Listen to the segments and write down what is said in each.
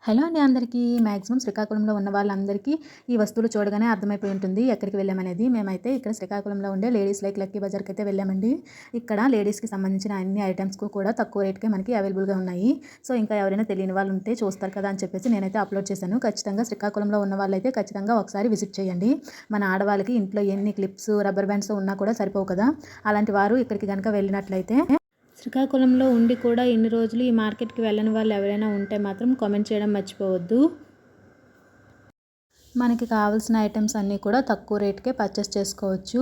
Hello అండి అందరికీ. Maximum శ్రీకాకుళంలో ఉన్న వాళ్ళందరికీ ఈ వస్తువులు చూడగానే అర్థమైపోయి ఉంటుంది ఎక్కడికి వెళ్ళామనేది. మేమైతే ఇక్కడ శ్రీకాకుళంలో ఉండే లేడీస్ లక్కీ బజార్కి అయితే వెళ్ళామండి. ఇక్కడ లేడీస్కి సంబంధించిన అన్ని ఐటమ్స్కు కూడా తక్కువ రేట్కే మనకి అవైలబుల్గా ఉన్నాయి. సో ఇంకా ఎవరైనా తెలియని వాళ్ళు ఉంటే చూస్తారు కదా అని చెప్పేసి నేనైతే అప్లోడ్ చేశాను. ఖచ్చితంగా శ్రీకాకుళంలో ఉన్న వాళ్ళైతే ఖచ్చితంగా ఒకసారి విజిట్ చేయండి. మన ఆడవాళ్ళకి ఇంట్లో ఎన్ని క్లిప్స్, రబ్బర్ బ్యాండ్స్ ఉన్నా కూడా సరిపోవు కదా. అలాంటి వారు ఇక్కడికి కనుక వెళ్ళినట్లయితే శ్రీకాకుళంలో ఉండి కూడా ఇన్ని రోజులు ఈ మార్కెట్కి వెళ్ళని వాళ్ళు ఎవరైనా ఉంటే మాత్రం కామెంట్ చేయడం మర్చిపోవద్దు. మనకి కావాల్సిన ఐటమ్స్ అన్నీ కూడా తక్కువ రేట్కే పర్చేస్ చేసుకోవచ్చు.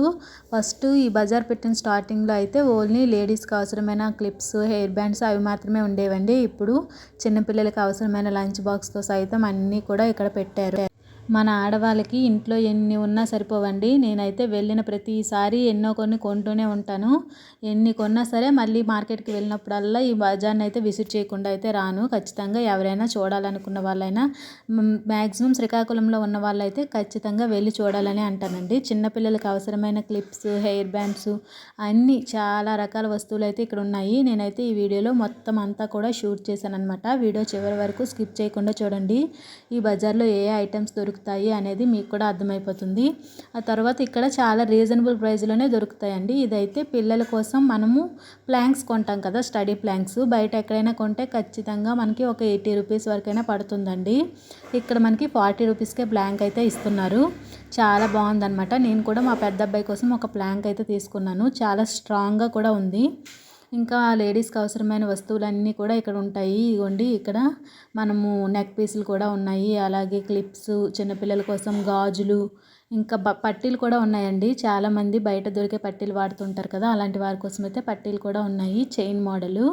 ఫస్ట్ ఈ బజార్ పెట్టిన స్టార్టింగ్లో అయితే ఓన్లీ లేడీస్కి అవసరమైన క్లిప్స్, హెయిర్ బ్యాండ్స్ అవి మాత్రమే ఉండేవండి. ఇప్పుడు చిన్నపిల్లలకి అవసరమైన లంచ్ బాక్స్తో సైతం అన్నీ కూడా ఇక్కడ పెట్టారు. మన ఆడవాళ్ళకి ఇంట్లో ఎన్ని ఉన్నా సరిపోవండి. నేనైతే వెళ్ళిన ప్రతిసారి ఎన్నో కొన్ని కొంటూనే ఉంటాను. ఎన్ని కొన్నా సరే మళ్ళీ మార్కెట్కి వెళ్ళినప్పుడల్లా ఈ బజార్ని అయితే విజిట్ చేయకుండా అయితే రాను. ఖచ్చితంగా ఎవరైనా చూడాలనుకున్న వాళ్ళైనా మ్యాక్సిమం శ్రీకాకుళంలో ఉన్న వాళ్ళైతే ఖచ్చితంగా వెళ్ళి చూడాలని అంటానండి. చిన్నపిల్లలకి అవసరమైన క్లిప్స్, హెయిర్ బ్యాండ్స్ అన్నీ చాలా రకాల వస్తువులు అయితే ఇక్కడ ఉన్నాయి. నేనైతే ఈ వీడియోలో మొత్తం అంతా కూడా షూట్ చేశాను అనమాట. వీడియో చివరి వరకు స్కిప్ చేయకుండా చూడండి. ఈ బజార్లో ఏ ఐటమ్స్ దొరుకుతాయి అనేది మీకు కూడా అర్థమైపోతుంది. ఆ తర్వాత ఇక్కడ చాలా రీజనబుల్ ప్రైస్లోనే దొరుకుతాయండి. ఇదైతే పిల్లల కోసం మనము ప్లాంక్స్ కొంటాం కదా, స్టడీ ప్లాంక్స్. బయట ఎక్కడైనా కొంటే ఖచ్చితంగా మనకి ఒక 80 రూపీస్ వరకైనా పడుతుందండి. ఇక్కడ మనకి 40 రూపీస్కే ప్లాంక్ అయితే ఇస్తున్నారు. చాలా బాగుందన్నమాట. నేను కూడా మా పెద్ద అబ్బాయి కోసం ఒక ప్లాంక్ అయితే తీసుకున్నాను. చాలా స్ట్రాంగ్గా కూడా ఉంది. ఇంకా లేడీస్కి అవసరమైన వస్తువులన్నీ కూడా ఇక్కడ ఉంటాయి. ఇదిగోండి ఇక్కడ మనము నెక్ పీసులు కూడా ఉన్నాయి. అలాగే క్లిప్స్, చిన్నపిల్లల కోసం గాజులు, ఇంకా పట్టీలు కూడా ఉన్నాయండి. చాలామంది బయట దొరికే పట్టీలు వాడుతుంటారు కదా, అలాంటి వారి కోసం అయితే పట్టీలు కూడా ఉన్నాయి, చైన్ మోడలు.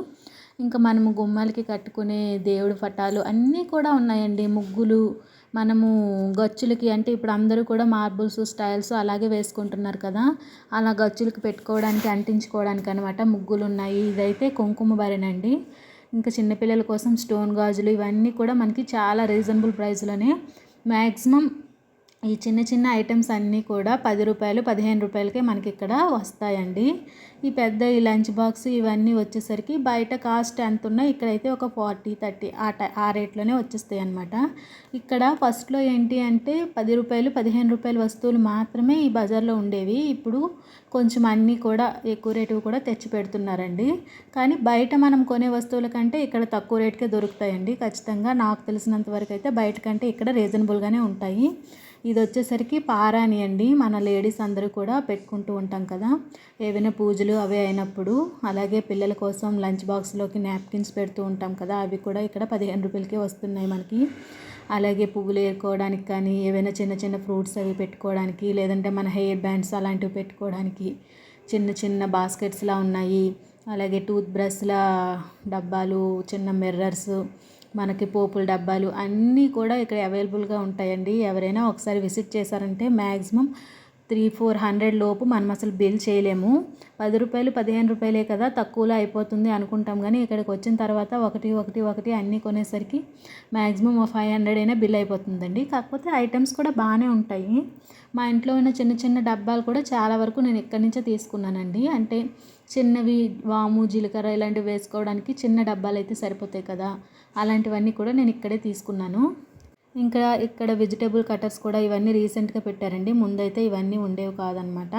ఇంకా మనము గుమ్మాలకి కట్టుకునే దేవుడు పటాలు అన్నీ కూడా ఉన్నాయండి. ముగ్గులు, మనము గచ్చులకి అంటే ఇప్పుడు అందరూ కూడా మార్బుల్స్, స్టైల్స్ అలాగే వేసుకుంటున్నారు కదా, అలా గచ్చులకి పెట్టుకోవడానికి, అంటించుకోవడానికి అనమాట ముగ్గులు ఉన్నాయి. ఇదైతే కుంకుమ భరణి. ఇంకా చిన్నపిల్లల కోసం స్టోన్ గాజులు ఇవన్నీ కూడా మనకి చాలా రీజనబుల్ ప్రైస్లోనే మ్యాక్సిమం ఈ చిన్న చిన్న ఐటమ్స్ అన్నీ కూడా 10 రూపాయలు, 15 రూపాయలకే మనకి ఇక్కడ వస్తాయండి. ఈ పెద్ద ఈ లంచ్ బాక్స్ ఇవన్నీ వచ్చేసరికి బయట కాస్ట్ ఎంత ఉన్నాయి, ఇక్కడైతే ఒక 40, 30 ఆ రేట్లోనే వచ్చేస్తాయి అన్నమాట. ఇక్కడ ఫస్ట్లో ఏంటి అంటే 10 రూపాయలు, 15 రూపాయల వస్తువులు మాత్రమే ఈ బజార్లో ఉండేవి. ఇప్పుడు కొంచెం అన్నీ కూడా ఎక్కువ రేటు కూడా తెచ్చి పెడుతున్నారండి. కానీ బయట మనం కొనే వస్తువుల కంటే ఇక్కడ తక్కువ రేటుకే దొరుకుతాయండి. ఖచ్చితంగా నాకు తెలిసినంత వరకు అయితే బయట కంటే ఇక్కడ రీజనబుల్గానే ఉంటాయి. ఇది వచ్చేసరికి పారాని అండి. మన లేడీస్ అందరూ కూడా పెట్టుకుంటూ ఉంటాం కదా, ఏవైనా పూజలు అవే అయినప్పుడు. అలాగే పిల్లల కోసం లంచ్ బాక్స్లోకి నాప్కిన్స్ పెడుతూ ఉంటాం కదా, అవి కూడా ఇక్కడ 15 రూపాయలకే వస్తున్నాయి మనకి. అలాగే పువ్వులు ఏరుకోవడానికి కానీ, ఏవైనా చిన్న చిన్న ఫ్రూట్స్ అవి పెట్టుకోవడానికి, లేదంటే మన హెయిర్ బ్యాండ్స్ అలాంటివి పెట్టుకోవడానికి చిన్న చిన్న బాస్కెట్స్లా ఉన్నాయి. అలాగే టూత్ బ్రష్ల డబ్బాలు, చిన్న మిర్రర్స్, మనకి పోపుల డబ్బాలు అన్నీ కూడా ఇక్కడ అవైలబుల్గా ఉంటాయండి. ఎవరైనా ఒకసారి విజిట్ చేశారంటే మ్యాక్సిమం 300-400 లోపు మనం అసలు బిల్ చేయలేము. 10 రూపాయలు, 15 రూపాయలే కదా, తక్కువలో అయిపోతుంది అనుకుంటాం. కానీ ఇక్కడికి వచ్చిన తర్వాత ఒకటి అన్నీ కొనేసరికి మ్యాక్సిమం 500 అయినా బిల్ అయిపోతుందండి. కాకపోతే ఐటమ్స్ కూడా బాగానే ఉంటాయి. మా ఇంట్లో ఉన్న చిన్న చిన్న డబ్బాలు కూడా చాలా వరకు నేను ఇక్కడి నుంచే తీసుకున్నానండి. అంటే చిన్నవి వాము, జీలకర్ర ఇలాంటివి వేసుకోవడానికి చిన్న డబ్బాలు అయితే సరిపోతాయి కదా, అలాంటివన్నీ కూడా నేను ఇక్కడే తీసుకున్నాను. ఇంకా ఇక్కడ వెజిటేబుల్ కటర్స్ కూడా ఇవన్నీ రీసెంట్గా పెట్టారండి. ముందైతే ఇవన్నీ ఉండేవి కాదనమాట.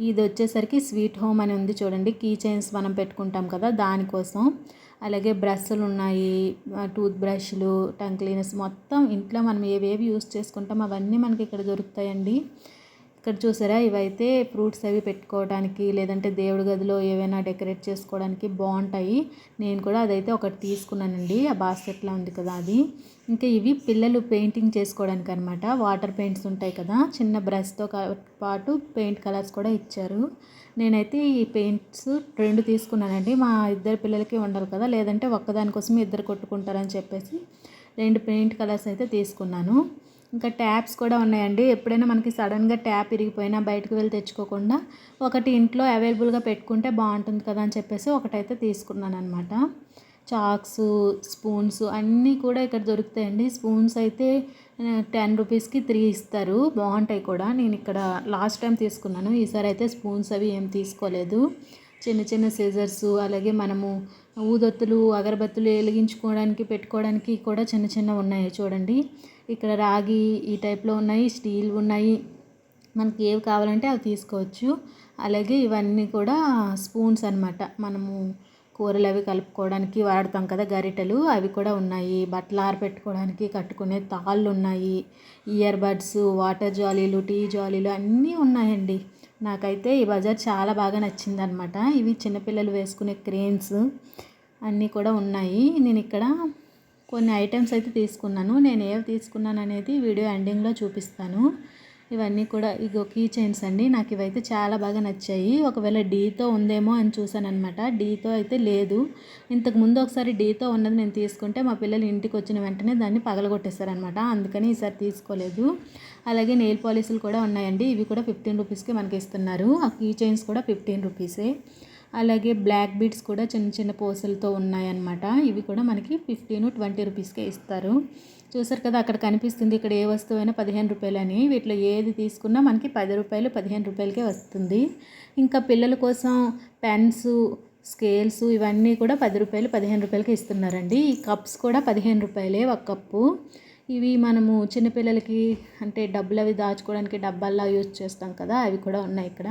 ఇది వచ్చేసరికి స్వీట్ హోమ్ అని ఉంది చూడండి, కీ చైన్స్ మనం పెట్టుకుంటాం కదా దానికోసం. అలాగే బ్రష్లు ఉన్నాయి, టూత్ బ్రష్లు, టంగ్ క్లీనర్స్, మొత్తం ఇంట్లో మనం ఏవేవి యూస్ చేసుకుంటాం అవన్నీ మనకి ఇక్కడ దొరుకుతాయండి. ఇక్కడ చూసారా, ఇవైతే ఫ్రూట్స్ అవి పెట్టుకోవడానికి, లేదంటే దేవుడి గదిలో ఏవైనా డెకరేట్ చేసుకోవడానికి బాగుంటాయి. నేను కూడా అదైతే ఒకటి తీసుకున్నానండి. ఆ బాస్కెట్లో ఉంది కదా అది. ఇంకా ఇవి పిల్లలు పెయింటింగ్ చేసుకోవడానికి అనమాట. వాటర్ పెయింట్స్ ఉంటాయి కదా, చిన్న బ్రష్తో పాటు పెయింట్ కలర్స్ కూడా ఇచ్చారు. నేనైతే ఈ పెయింట్స్ 2 తీసుకున్నానండి. మా ఇద్దరు పిల్లలకి ఉండాలి కదా, లేదంటే ఒక్కదానికోసం ఇద్దరు కొట్టుకుంటారని చెప్పేసి 2 పెయింట్ కలర్స్ అయితే తీసుకున్నాను. ఇంకా ట్యాప్స్ కూడా ఉన్నాయండి. ఎప్పుడైనా మనకి సడన్గా ట్యాప్ ఇరిగిపోయినా బయటకు వెళ్ళి తెచ్చుకోకుండా ఒకటి ఇంట్లో అవైలబుల్గా పెట్టుకుంటే బాగుంటుంది కదా అని చెప్పేసి ఒకటైతే తీసుకున్నాను అనమాట. చాక్స్, స్పూన్స్ అన్నీ కూడా ఇక్కడ దొరుకుతాయండి. స్పూన్స్ అయితే 10 రూపీస్కి 3 ఇస్తారు, బాగుంటాయి కూడా. నేను ఇక్కడ లాస్ట్ టైం తీసుకున్నాను, ఈసారి అయితే స్పూన్స్ అవి ఏం తీసుకోలేదు. చిన్న చిన్న సిజర్స్, అలాగే మనము ఊదొత్తులు, అగరబత్తులు వెలిగించుకోవడానికి పెట్టుకోవడానికి కూడా చిన్న చిన్నవి ఉన్నాయి చూడండి. ఇక్కడ రాగి ఈ టైప్లో ఉన్నాయి, స్టీల్ ఉన్నాయి. మనకి ఏవి కావాలంటే అవి తీసుకోవచ్చు. అలాగే ఇవన్నీ కూడా స్పూన్స్ అనమాట. మనము కూరలు అవి కలుపుకోవడానికి వాడతాం కదా గరిటెలు, అవి కూడా ఉన్నాయి. బట్టలు ఆరబెట్టుకోవడానికి కట్టుకునే తాళ్ళు ఉన్నాయి. ఇయర్ బడ్స్, వాటర్ జాలీలు, టీ జాలీలు అన్నీ ఉన్నాయండి. నాకైతే ఈ బజార్ చాలా బాగా నచ్చిందనమాట. ఇవి చిన్నపిల్లలు వేసుకునే క్రేన్స్ అన్నీ కూడా ఉన్నాయి. నేను ఇక్కడ కొన్ని ఐటమ్స్ అయితే తీసుకున్నాను. నేను ఏవి తీసుకున్నాను అనేది వీడియో ఎండింగ్లో చూపిస్తాను. ఇవన్నీ కూడా ఇగో కీ చైన్స్ అండి. నాకు ఇవైతే చాలా బాగా నచ్చాయి. ఒకవేళ డీతో ఉందేమో అని చూసాను అనమాట. డీతో అయితే లేదు. ఇంతకుముందు ఒకసారి డీతో ఉన్నది నేను తీసుకుంటే మా పిల్లలు ఇంటికి వచ్చిన వెంటనే దాన్ని పగలగొట్టేస్తారనమాట. అందుకని ఈసారి తీసుకోలేదు. అలాగే నెయిల్ పాలిష్లు కూడా ఉన్నాయండి. ఇవి కూడా 15 రూపీస్కి మనకి ఇస్తున్నారు. ఆ కీ చైన్స్ కూడా 15 రూపీసే. అలాగే బ్లాక్ బీడ్స్ కూడా చిన్న చిన్న పూసలతో ఉన్నాయన్నమాట. ఇవి కూడా మనకి 15-20 రూపీస్కే ఇస్తారు. చూసారు కదా, అక్కడ కనిపిస్తుంది ఇక్కడ ఏ వస్తువైనా 15 రూపాయలని. వీటిలో ఏది తీసుకున్నా మనకి 10 రూపాయలు, 15 రూపాయలకే వస్తుంది. ఇంకా పిల్లల కోసం పెన్స్, స్కేల్స్ ఇవన్నీ కూడా 10 రూపాయలు, 15 రూపాయలకి ఇస్తున్నారండి. ఈ కప్స్ కూడా 15 రూపాయలే ఒక కప్పు. ఇవి మనము చిన్నపిల్లలకి అంటే డబ్బులు అవి దాచుకోవడానికి డబ్బాల్లో యూజ్ చేస్తాం కదా, అవి కూడా ఉన్నాయి ఇక్కడ.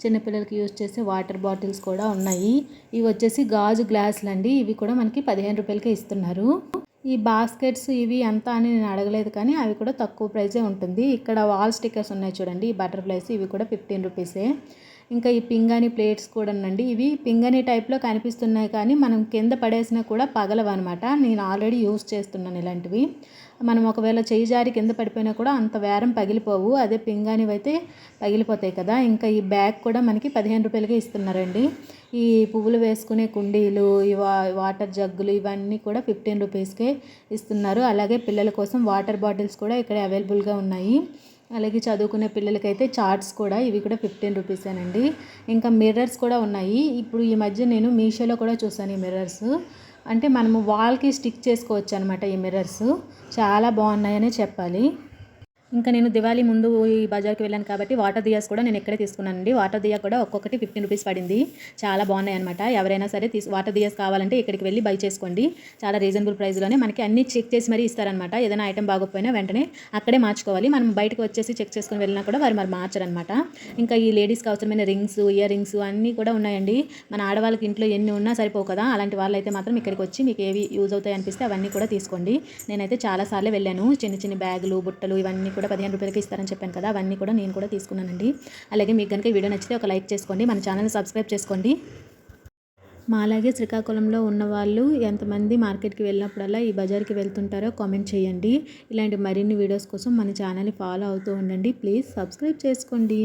చిన్నపిల్లలకి యూజ్ చేసే వాటర్ బాటిల్స్ కూడా ఉన్నాయి. ఇవి వచ్చేసి గాజు గ్లాసులు అండి. ఇవి కూడా మనకి 15 రూపాయలకే ఇస్తున్నారు. ఈ బాస్కెట్స్ ఇవి ఎంత అని నేను అడగలేదు, కానీ అవి కూడా తక్కువ ప్రైజే ఉంటుంది. ఇక్కడ వాల్ స్టిక్కర్స్ ఉన్నాయి చూడండి, ఈ బటర్ఫ్లైస్, ఇవి కూడా 15 రూపీసే. ఇంకా ఈ పింగాణి ప్లేట్స్ కూడా అండి. ఇవి పింగాణి టైప్లో కనిపిస్తున్నాయి, కానీ మనం కింద పడేసినా కూడా పగలవు అనమాట. నేను ఆల్రెడీ యూజ్ చేస్తున్నాను ఇలాంటివి. మనం ఒకవేళ చేయి జారి కింద పడిపోయినా కూడా అంత వేరం పగిలిపోవు. అదే పింగాణివి అయితే పగిలిపోతాయి కదా. ఇంకా ఈ బ్యాగ్ కూడా మనకి 15 రూపాయలకే ఇస్తున్నారండి. ఈ పువ్వులు వేసుకునే కుండీలు, ఈ వాటర్ జగ్గులు ఇవన్నీ కూడా 15 రూపీస్కే ఇస్తున్నారు. అలాగే పిల్లల కోసం వాటర్ బాటిల్స్ కూడా ఇక్కడ అవైలబుల్గా ఉన్నాయి. అలాగే చదువుకునే పిల్లలకైతే చార్ట్స్ కూడా, ఇవి కూడా 15 రూపీసేనండి. ఇంకా మిర్రర్స్ కూడా ఉన్నాయి. ఇప్పుడు ఈ మధ్య నేను మీషోలో కూడా చూసాను ఈ మిర్రర్స్. అంటే మనము వాల్కి స్టిక్ చేసుకోవచ్చు అనమాట. ఈ మిర్రర్స్ చాలా బాగున్నాయనే చెప్పాలి. ఇంకా నేను దివాళీ ముందు ఈ బజార్కి వెళ్ళాను కాబట్టి వాటర్ దియాస్ కూడా నేను ఇక్కడే తీసుకున్నానండి. వాటర్ దియా కూడా ఒక్కొక్కటి 15 రూపీస్ పడింది. చాలా బాగున్నాయి అనమాట. ఎవరైనా సరే వాటర్ దియాస్ కావాలంటే ఇక్కడికి వెళ్ళి బై చేసుకోండి. చాలా రీజనబుల్ ప్రైస్లోనే మనకి అన్ని చెక్ చేసి మరీ ఇస్తారనమాట. ఏదైనా ఐటమ్ బాగోకపోయినా వెంటనే అక్కడే మార్చుకోవాలి. మనం బయటకు వచ్చేసి చెక్ చేసుకుని వెళ్ళినా కూడా వారు మరి మార్చరనమాట. ఇంకా ఈ లేడీస్కి అవసరమైన రింగ్స్, ఇయర్ రింగ్స్ అన్నీ కూడా ఉన్నాయండి. మన ఆడవాళ్ళకి ఇంట్లో ఎన్ని ఉన్నా సరిపోవు కదా. అలాంటి వాళ్ళు అయితే మాత్రం ఇక్కడికి వచ్చి మీకు ఏవి యూజ్ అవుతాయి అనిపిస్తే అవన్నీ కూడా తీసుకోండి. నేనైతే చాలాసార్లు వెళ్ళాను. చిన్న చిన్న బ్యాగులు, బుట్టలు ఇవన్నీ కూడా 15 రూపాయలకి ఇస్తారని చెప్పాను కదా, అవన్నీ కూడా నేను కూడా తీసుకున్నానండి. అలాగే మీకు కనుక ఈ వీడియో నచ్చితే ఒక లైక్ చేసుకోండి, మన ఛానల్ని సబ్స్క్రైబ్ చేసుకోండి. మా అలాగే శ్రీకాకుళంలో ఉన్న వాళ్ళు ఎంతమంది మార్కెట్కి వెళ్ళినప్పుడల్లా ఈ బజార్కి వెళ్తుంటారో కామెంట్ చేయండి. ఇలాంటి మరిన్ని వీడియోస్ కోసం మన ఛానల్ని ఫాలో అవుతూ ఉండండి. ప్లీజ్ సబ్స్క్రైబ్ చేసుకోండి.